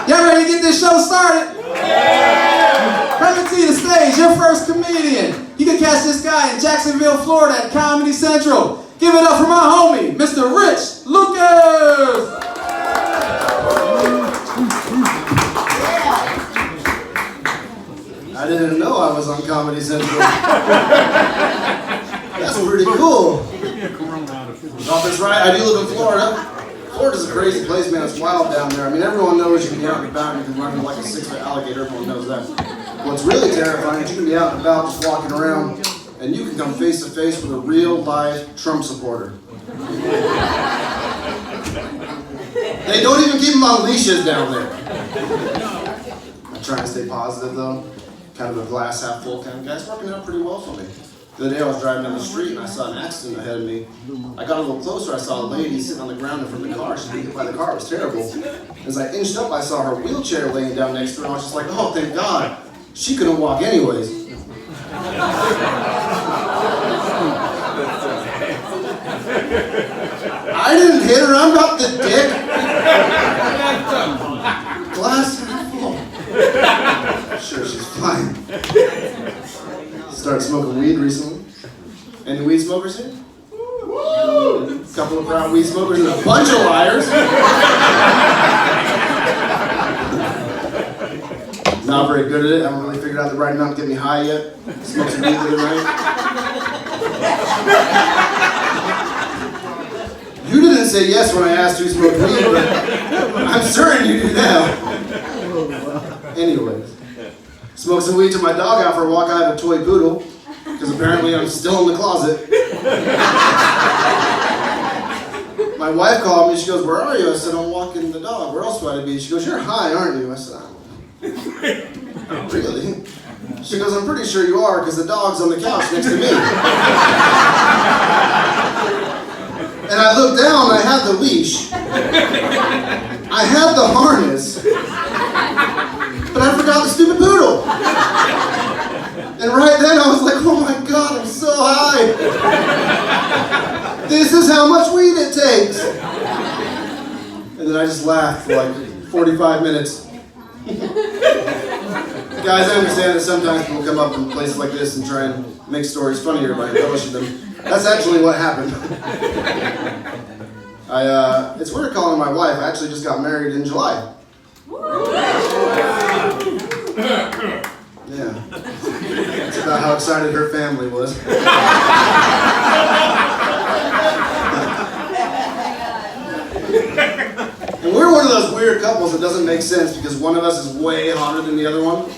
Y'all ready to get this show started? Yeah! Coming to the stage, your first comedian. You can catch this guy in Jacksonville, Florida at Comedy Central. Give it up for my homie, Mr. Rich Lucas! I didn't know I was on Comedy Central. That's pretty cool. Oh, that's right, I do live in Florida. Florida's a crazy place, man. It's wild down there. I mean, everyone knows you can be out and about and you can run like a 6-foot alligator. Everyone knows that. What's really terrifying is you can be out and about just walking around and you can come face to face with a real live Trump supporter. They don't even keep them on leashes down there. I'm trying to stay positive though. Kind of a glass half full kind of guy. It's working out pretty well for me. The other day I was driving down the street and I saw an accident ahead of me. I got a little closer, I saw a lady sitting on the ground in front of the car. She was hit by the car, it was terrible. As I inched up, I saw her wheelchair laying down next to her and I was just like, oh, thank God. She couldn't walk anyways. I didn't hit her, I'm not the dick. Glass half full. Sure, she's fine. Started smoking weed recently. Any weed smokers here? Woo! Couple of proud weed smokers and a bunch of liars. Not very good at it. I haven't really figured out the right amount to get me high yet. Smoked some weed the other night. You didn't say yes when I asked who smoked weed, but I'm certain you do now. Anyways. Smoked some weed, took my dog out for a walk. I have a toy poodle, because apparently I'm still in the closet. My wife called me, she goes, where are you? I said, I'm walking the dog. Where else would I be? She goes, you're high, aren't you? I said, oh, really? She goes, I'm pretty sure you are, because the dog's on the couch next to me. And I looked down, I had the leash. I had the harness. But I forgot the stupid poodle. And right then I was like, oh my God, I'm so high. This is how much weed it takes. And then I just laughed for like 45 minutes. Guys, I understand that sometimes people come up in places like this and try and make stories funnier by embellishing them. That's actually what happened. It's weird calling my wife. I actually just got married in July. Yeah. That's about how excited her family was. And we're one of those weird couples that doesn't make sense because one of us is way hotter than the other one.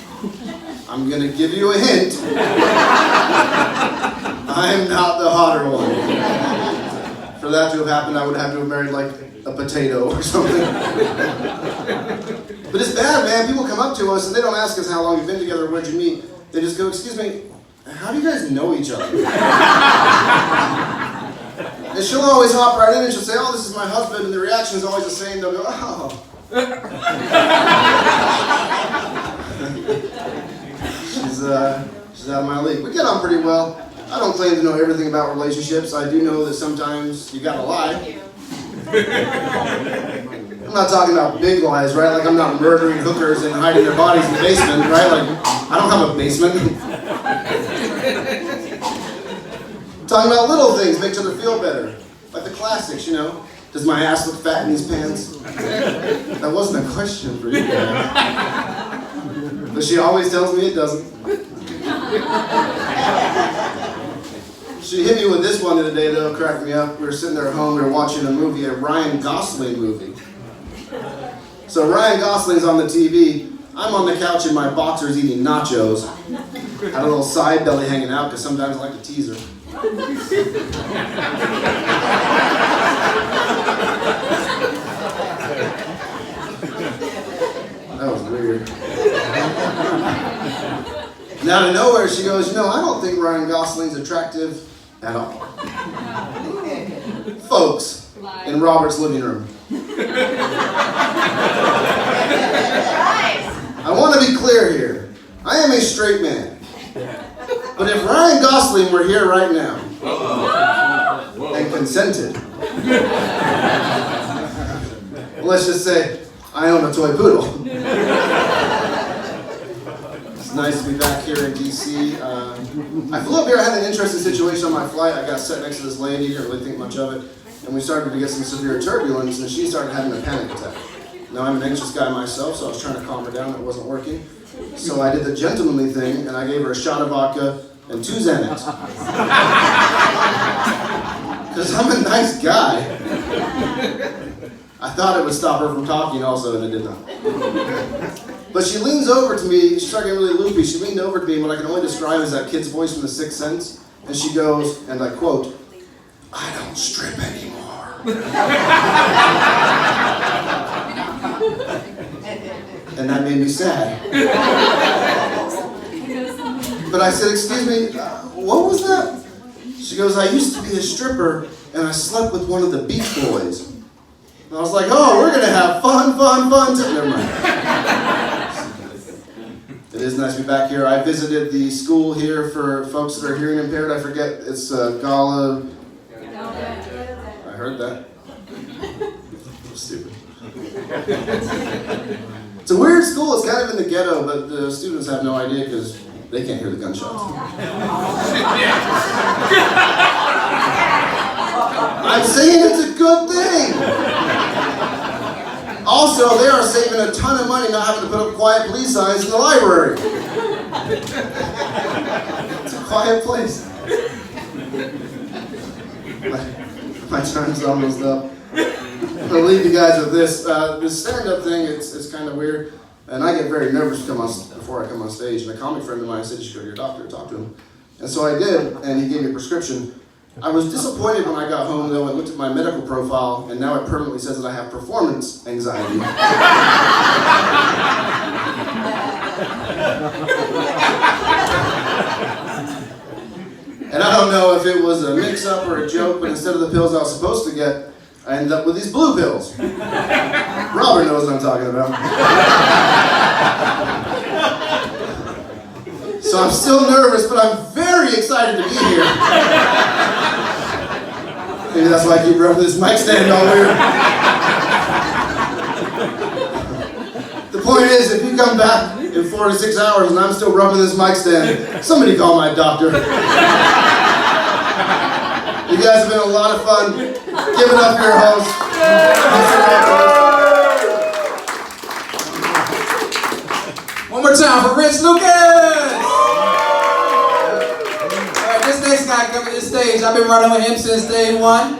I'm gonna give you a hint. I'm not the hotter one. For that to have happened, I would have to have married like a potato or something. But it's bad, man. People come up to us and they don't ask us how long you've been together or where'd you meet. They just go, excuse me, how do you guys know each other? And she'll always hop right in and she'll say, oh, this is my husband, and the reaction is always the same. They'll go, oh. She's out of my league. We get on pretty well. I don't claim to know everything about relationships. I do know that sometimes you gotta lie. I'm not talking about big lies, right? Like I'm not murdering hookers and hiding their bodies in the basement, right? Like, I don't have a basement. I'm talking about little things, make each other feel better. Like the classics, you know? Does my ass look fat in these pants? That wasn't a question for you guys. But she always tells me it doesn't. She hit me with this one the other day, though, cracked me up. We were sitting there at home, we were watching a movie, a Ryan Gosling movie. So Ryan Gosling's on the TV, I'm on the couch in my boxers eating nachos. Had a little side belly hanging out, because sometimes I like to tease her. That was weird. And out of nowhere, she goes, you know, I don't think Ryan Gosling's attractive at all. Folks, in Robert's living room. I want to be clear here. I am a straight man. But if Ryan Gosling were here right now and consented, let's just say, I own a toy poodle. It's nice to be back here in DC. I flew up here, I had an interesting situation on my flight. I got sat next to this lady, didn't really think much of it, and we started to get some severe turbulence, and she started having a panic attack. Now, I'm an anxious guy myself, so I was trying to calm her down, it wasn't working. So I did the gentlemanly thing, and I gave her a shot of vodka and 2 Xanax. Because I'm a nice guy. I thought it would stop her from talking also, and it did not. But she leans over to me, she started getting really loopy, she leaned over to me in what I can only describe as that kid's voice from The Sixth Sense, and she goes, and I quote, "I don't strip anymore." And that made me sad. But I said, "Excuse me, what was that?" She goes, "I used to be a stripper, and I slept with one of the Beach Boys." And I was like, "Oh, we're gonna have fun. Never mind. It is nice to be back here. I visited the school here for folks that are hearing impaired. I forget, it's Gala. I heard that. So stupid. It's a weird school. It's kind of in the ghetto, but the students have no idea because they can't hear the gunshots. I'm saying it's a good thing. Also, they are saving a ton of money not having to put up quiet police signs in the library. It's a quiet place. My time's almost up. I'm going to leave you guys with this. This stand-up thing, it's kind of weird. And I get very nervous before I come on stage. And a comic friend of mine said you should go to your doctor and talk to him. And so I did, and he gave me a prescription. I was disappointed when I got home, though, and looked at my medical profile, and now it permanently says that I have performance anxiety. And I don't know if it was a mix-up or a joke, but instead of the pills I was supposed to get, I ended up with these blue pills. Robert knows what I'm talking about. So I'm still nervous, but I'm very excited to be here. Maybe that's why I keep rubbing this mic stand all weird. The point is, if you come back in 4 to 6 hours and I'm still rubbing this mic stand, somebody call my doctor. You guys have been a lot of fun. Give it up for your host. One more time for Rich Lucas! Alright, this next guy coming to the stage, I've been running with him since day one.